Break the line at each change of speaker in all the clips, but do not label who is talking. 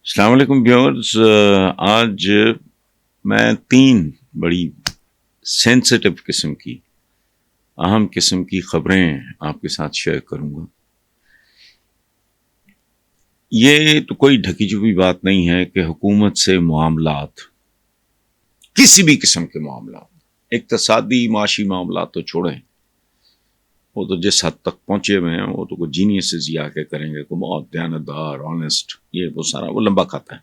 السلام علیکم ویورز. آج میں 3 بڑی سینسٹیو قسم کی اہم قسم کی خبریں آپ کے ساتھ شیئر کروں گا. یہ تو کوئی ڈھکی چھپی بات نہیں ہے کہ حکومت سے معاملات، کسی بھی قسم کے معاملات، اقتصادی معاشی معاملات تو چھوڑیں، وہ تو جس حد تک پہنچے ہوئے ہیں وہ تو کوئی جینیسز ہی آ کے کریں گے، کوئی بہت دیانتدار آنےسٹ، یہ وہ سارا وہ لمبا کھاتا ہے،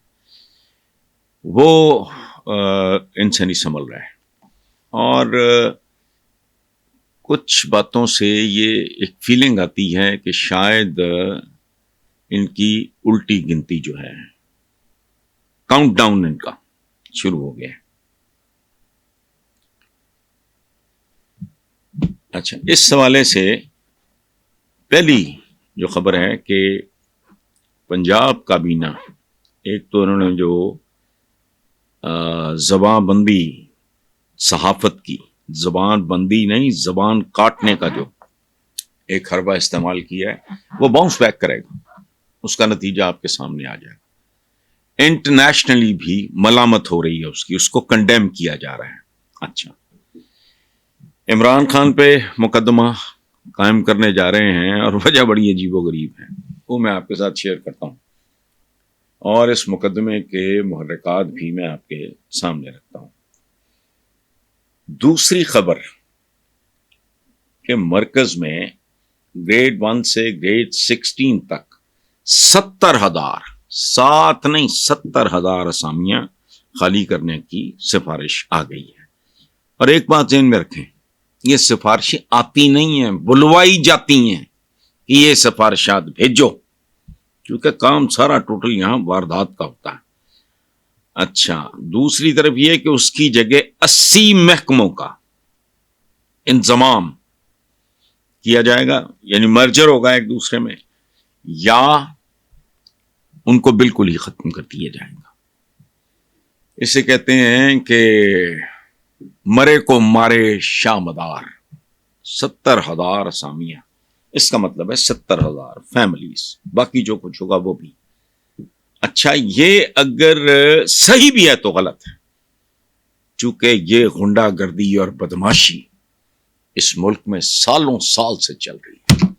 وہ ان سے نہیں سنبھل رہا ہے. اور کچھ باتوں سے یہ ایک فیلنگ آتی ہے کہ شاید ان کی الٹی گنتی جو ہے، کاؤنٹ ڈاؤن ان کا شروع ہو گیا ہے. اچھا، اس حوالے سے پہلی جو خبر ہے کہ پنجاب کابینہ، ایک تو انہوں نے جو زبان بندی، صحافت کی زبان بندی نہیں، زبان کاٹنے کا جو ایک حربہ استعمال کیا ہے، وہ باؤنس بیک کرے گا. اس کا نتیجہ آپ کے سامنے آ جائے گا. انٹرنیشنلی بھی ملامت ہو رہی ہے اس کی، اس کو کنڈیم کیا جا رہا ہے. اچھا، عمران خان پہ مقدمہ قائم کرنے جا رہے ہیں اور وجہ بڑی عجیب و غریب ہے، وہ میں آپ کے ساتھ شیئر کرتا ہوں، اور اس مقدمے کے محرکات بھی میں آپ کے سامنے رکھتا ہوں. دوسری خبر کہ مرکز میں گریڈ 1 سے گریڈ 16 تک 70,000، 7 نہیں 70,000 اسامیاں خالی کرنے کی سفارش آ گئی ہے. اور ایک بات ذہن میں رکھیں، یہ سفارشیں آتی نہیں ہیں، بلوائی جاتی ہیں کہ یہ سفارشات بھیجو، کیونکہ کام سارا ٹوٹل یہاں واردات کا ہوتا ہے. اچھا، دوسری طرف یہ کہ اس کی جگہ 80 محکموں کا انضمام کیا جائے گا، یعنی مرجر ہوگا ایک دوسرے میں، یا ان کو بالکل ہی ختم کر دیا جائے گا. اسے کہتے ہیں کہ مرے کو مارے شاہ مدار. 70,000 اسامیاں، اس کا مطلب ہے 70,000 فیملیز، باقی جو کچھ ہوگا وہ بھی. اچھا، یہ اگر صحیح بھی ہے تو غلط ہے، چونکہ یہ غنڈہ گردی اور بدماشی اس ملک میں سالوں سال سے چل رہی ہے.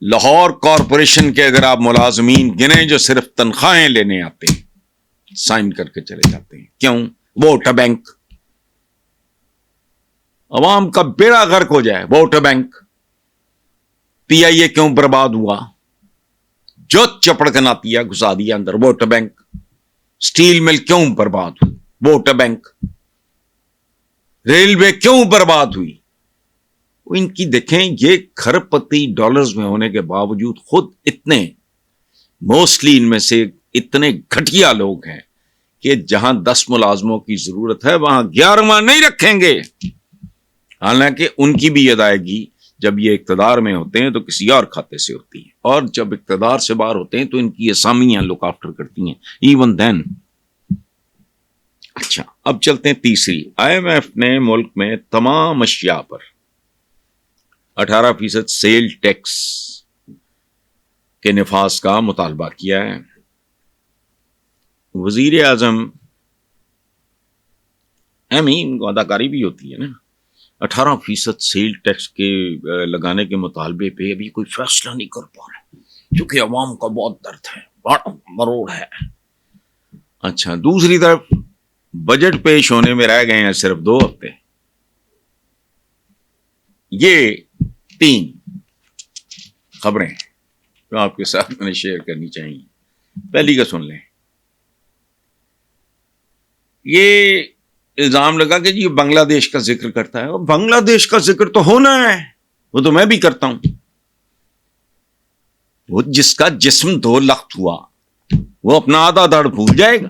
لاہور کارپوریشن کے اگر آپ ملازمین گنیں جو صرف تنخواہیں لینے آتے ہیں، سائن کر کے چلے جاتے ہیں، کیوں؟ Vote bank. عوام کا بیڑا غرق ہو جائے، ووٹ بینک. پی آئی اے کیوں برباد ہوا؟ جو چپڑکن آتی ہے گھسا دیا اندر، ووٹ بینک. سٹیل مل کیوں برباد ہوئی؟ Vote bank. ریلوے کیوں برباد ہوئی؟ ان کی دیکھیں، یہ کھرب پتی ڈالرز میں ہونے کے باوجود خود اتنے، موسٹلی ان میں سے اتنے گھٹیا لوگ ہیں کہ جہاں 10 ملازموں کی ضرورت ہے وہاں 11واں نہیں رکھیں گے. حالانکہ ان کی بھی ادائیگی جب یہ اقتدار میں ہوتے ہیں تو کسی اور کھاتے سے ہوتی ہے، اور جب اقتدار سے باہر ہوتے ہیں تو ان کی اسامیاں لک آفٹر کرتی ہیں، ایون دین. اچھا، اب چلتے ہیں تیسری. آئی ایم ایف نے ملک میں تمام اشیاء پر 18% سیل ٹیکس کے نفاذ کا مطالبہ کیا ہے. وزیر اعظم ان کو اداکاری بھی ہوتی ہے نا. 18% سیل ٹیکس کے لگانے کے مطالبے پہ ابھی کوئی فیصلہ نہیں کر پا رہے، کیونکہ عوام کا بہت درد ہے، بڑا مروڑ ہے. اچھا، دوسری طرف بجٹ پیش ہونے میں رہ گئے ہیں صرف 2 ہفتے. یہ 3 خبریں جو آپ کے ساتھ میں نے شیئر کرنی چاہیے. پہلی کا سن لیں. یہ الزام لگا کہ جی بنگلہ دیش کا ذکر کرتا ہے، اور بنگلہ دیش کا ذکر تو ہونا ہے، وہ تو میں بھی کرتا ہوں. وہ جس کا جسم 2 لخت ہوا وہ اپنا آدھا دڑ بھول جائے گا.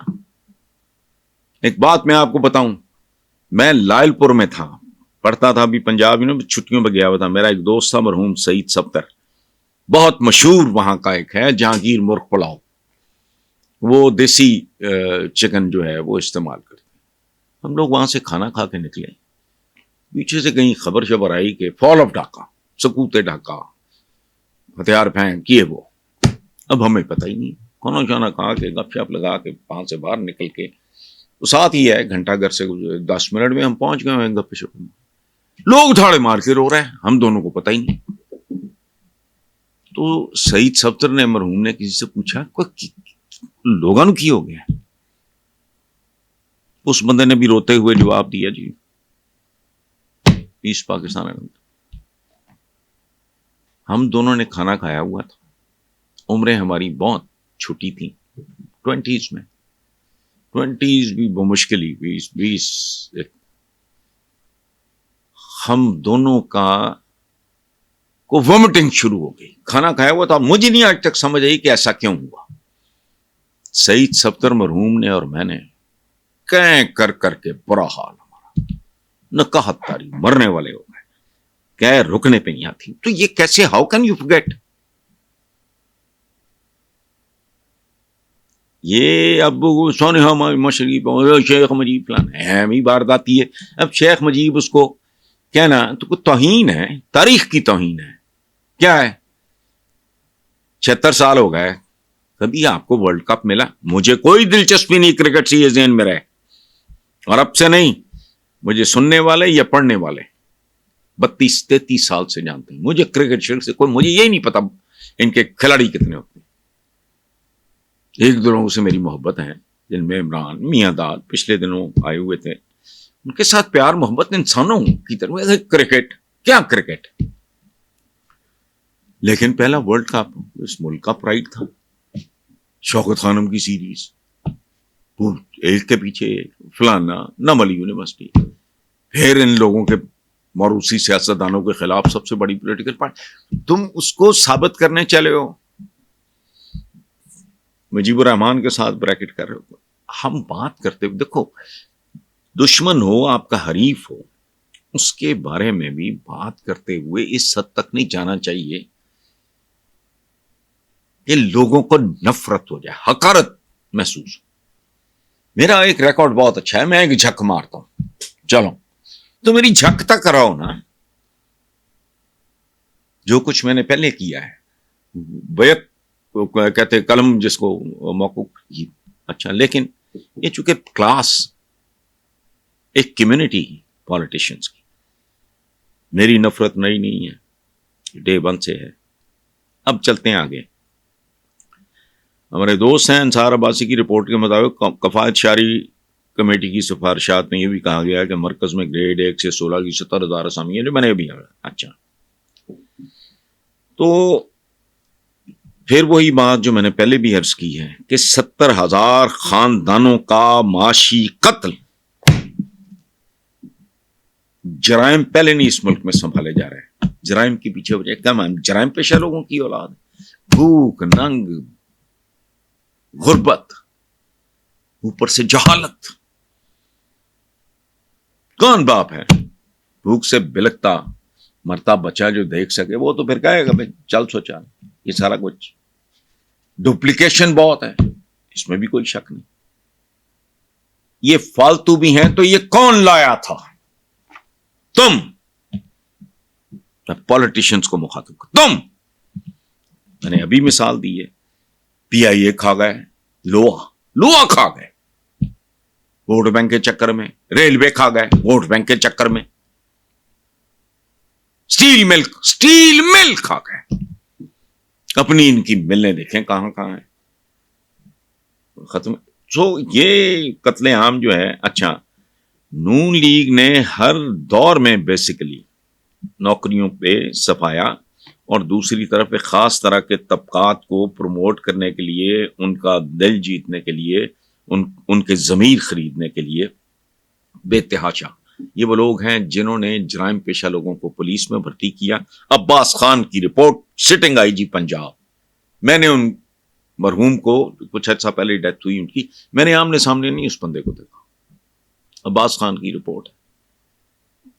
ایک بات میں آپ کو بتاؤں، میں لائل پور میں تھا، پڑھتا تھا ابھی پنجاب چھٹیوں پہ گیا ہوا تھا. میرا ایک دوست تھا مرحوم سعید سبتر، بہت مشہور وہاں کا ایک ہے جہانگیر مرغ پلاؤ، وہ دیسی چکن جو ہے وہ استعمال کرتے. ہم لوگ وہاں سے کھانا کھا کے نکلے، پیچھے سے کہیں خبر شبر آئی کہ فال آف ڈھاکہ، سکوت ڈھاکہ، ہتھیار پھینک کیے وہ. اب ہمیں پتہ ہی نہیں، کھانا شانا کھا کے گپ شپ لگا کے وہاں سے باہر نکل کے ساتھ ہی ہے گھنٹہ گھر سے 10 منٹ میں ہم پہنچ گئے ہیں گپ شپ. لوگ دھاڑے مار کے رو رہے ہیں, ہم دونوں کو پتہ ہی نہیں. تو سعید صفدر نے مرحوم نے کسی سے پوچھا لوگوں نے کی ہو گیا. اس بندے نے بھی روتے ہوئے جواب دیا, جی پیس پاکستان ہے. ہم دونوں نے کھانا کھایا ہوا تھا, عمریں ہماری بہت چھوٹی تھیں, 20s میں, 20s بھی بمشکل ہی 20. ہم دونوں کا کو وومٹنگ شروع ہو گئی. کھانا کھایا ہوا تھا, مجھے نہیں آج تک سمجھ آئی کہ ایسا کیوں ہوا. سعید صفدر مرحوم نے اور میں نے کر کے برا حال ہمارا, نقاہت تاری, مرنے والے ہو گئے, کیا رکنے پہ نہیں آتی. تو یہ کیسے, ہاؤ کین یو فرگیٹ. یہ اب سونہا مشرق شیخ مجیب فلان اہم ہی وارداتی ہے. اب شیخ مجیب اس کو کہنا تو کوئی توہین ہے, تاریخ کی توہین ہے. کیا ہے, 76 سال ہو گئے, کبھی آپ کو ورلڈ کپ ملا؟ مجھے کوئی دلچسپی نہیں کرکٹ سے, یہ ذہن میں رہے. اور اب سے نہیں, مجھے سننے والے یا پڑھنے والے 32-33 سال سے جانتے ہیں. مجھے کرکٹ شرک سے کوئی, مجھے یہی نہیں پتا ان کے کھلاڑی کتنے ہوتے ہیں. ایک دو لوگوں سے میری محبت ہے, جن میں عمران, میاں داد پچھلے دنوں آئے ہوئے تھے, ان کے ساتھ پیار محبت انسانوں کی طرح. کرکٹ کیا کرکٹ, لیکن پہلا ورلڈ کپ اس ملک کا پرائڈ تھا. شوکت خانم کی سیریز, ایک کے پیچھے فلانا, نمل یونیورسٹی, پھر ان لوگوں کے موروثی سیاستدانوں کے خلاف سب سے بڑی پولیٹیکل پارٹی. تم اس کو ثابت کرنے چلے ہو, مجیب الرحمان کے ساتھ بریکٹ کر رہے ہو. ہم بات کرتے ہوئے دیکھو, دشمن ہو آپ کا حریف ہو, اس کے بارے میں بھی بات کرتے ہوئے اس حد تک نہیں جانا چاہیے کہ لوگوں کو نفرت ہو جائے, حقارت محسوس ہو. میرا ایک ریکارڈ بہت اچھا ہے, میں ایک جھک مارتا ہوں, چلو تو میری جھک تک کراؤ نا. جو کچھ میں نے پہلے کیا ہے, بیعت کہتے قلم جس کو موقوف کی, اچھا, لیکن یہ چونکہ کلاس ایک کمیونٹی پالیٹیشنز کی, میری نفرت نئی نہیں ہے, ڈے 1 سے ہے. اب چلتے ہیں آگے. ہمارے دوست ہیں انصار عباسی کی رپورٹ کے مطابق کفایت شعری کمیٹی کی سفارشات میں یہ بھی کہا گیا ہے کہ مرکز میں گریڈ 1 سے 16 کی 70,000 اسامی ہیں, جو میں نے بھی. اچھا, تو پھر وہی بات جو میں نے پہلے بھی عرض کی ہے کہ 70,000 خاندانوں کا معاشی قتل, جرائم پہلے نہیں اس ملک میں سنبھالے جا رہے ہیں. جرائم کے پیچھے وجہ کم, جرائم پیشہ لوگوں کی اولاد, بھوک, ننگ, غربت, اوپر سے جہالت. کون باپ ہے بھوک سے بلکتا مرتا بچہ جو دیکھ سکے, وہ تو پھر کہے گا بھائی چل سو چل. یہ سارا کچھ ڈپلیکیشن بہت ہے, اس میں بھی کوئی شک نہیں. یہ فالتو بھی ہیں تو یہ کون لایا تھا؟ تم پالیٹیشنز کو مخاطب کر. تم, میں نے ابھی مثال دی ہے, پی آئی اے کھا گئے, لوا کھا گئے ووٹ بینک کے چکر میں, ریلوے کھا گئے ووٹ بینک کے چکر میں, سٹیل مل کھا گئے. اپنی ان کی ملیں دیکھیں کہاں کہاں ہیں, ختم. سو یہ قتل عام جو ہے, اچھا, نون لیگ نے ہر دور میں بیسیکلی نوکریوں پہ صفایا, اور دوسری طرف ایک خاص طرح کے طبقات کو پروموٹ کرنے کے لیے, ان کا دل جیتنے کے لیے, ان کے ضمیر خریدنے کے لیے بے تحاشا. یہ وہ لوگ ہیں جنہوں نے جرائم پیشہ لوگوں کو پولیس میں بھرتی کیا. عباس خان کی رپورٹ, سٹنگ آئی جی پنجاب, میں نے ان مرحوم کو کچھ عرصہ پہلے ڈیتھ ہوئی ان کی, میں نے آمنے سامنے نہیں اس بندے کو دیکھا. عباس خان کی رپورٹ ہے,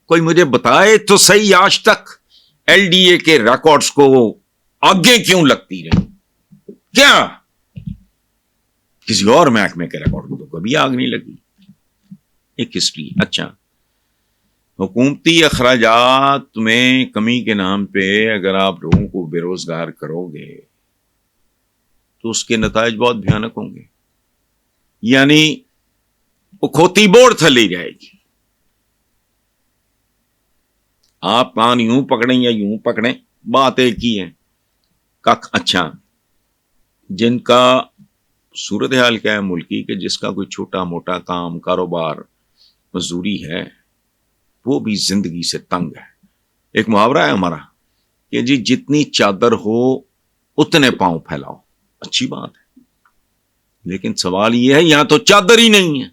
کوئی مجھے بتائے تو صحیح آج تک ایل ڈی اے کے ریکارڈز کو آگے کیوں لگتی رہی؟ کیا کسی اور محکمے کے ریکارڈ کو تو کبھی آگ نہیں لگی. ایک ہسٹری. اچھا, حکومتی اخراجات میں کمی کے نام پہ اگر آپ لوگوں کو بے روزگار کرو گے تو اس کے نتائج بہت بھیانک ہوں گے. یعنی وہ کھوتی بورڈ تھلی جائے گی. آپ کان یوں پکڑیں یا یوں پکڑیں بات ایک ہی ہے. اچھا جن کا صورتحال کیا ہے ملکی کہ جس کا کوئی چھوٹا موٹا کام کاروبار مزدوری ہے وہ بھی زندگی سے تنگ ہے. ایک محاورہ ہے ہمارا کہ جی جتنی چادر ہو اتنے پاؤں پھیلاؤ. اچھی بات ہے لیکن سوال یہ ہے یہاں تو چادر ہی نہیں ہے,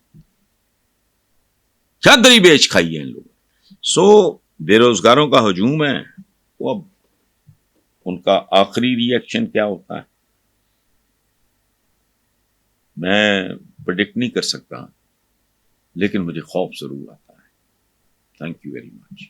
چادر ہی بیچ کھائی ہے ان لوگوں. بے روزگاروں کا ہجوم ہے وہ اب ان کا آخری ری ایکشن کیا ہوتا ہے میں پریڈکٹ نہیں کر سکتا, لیکن مجھے خوف ضرور آتا ہے. Thank you very much.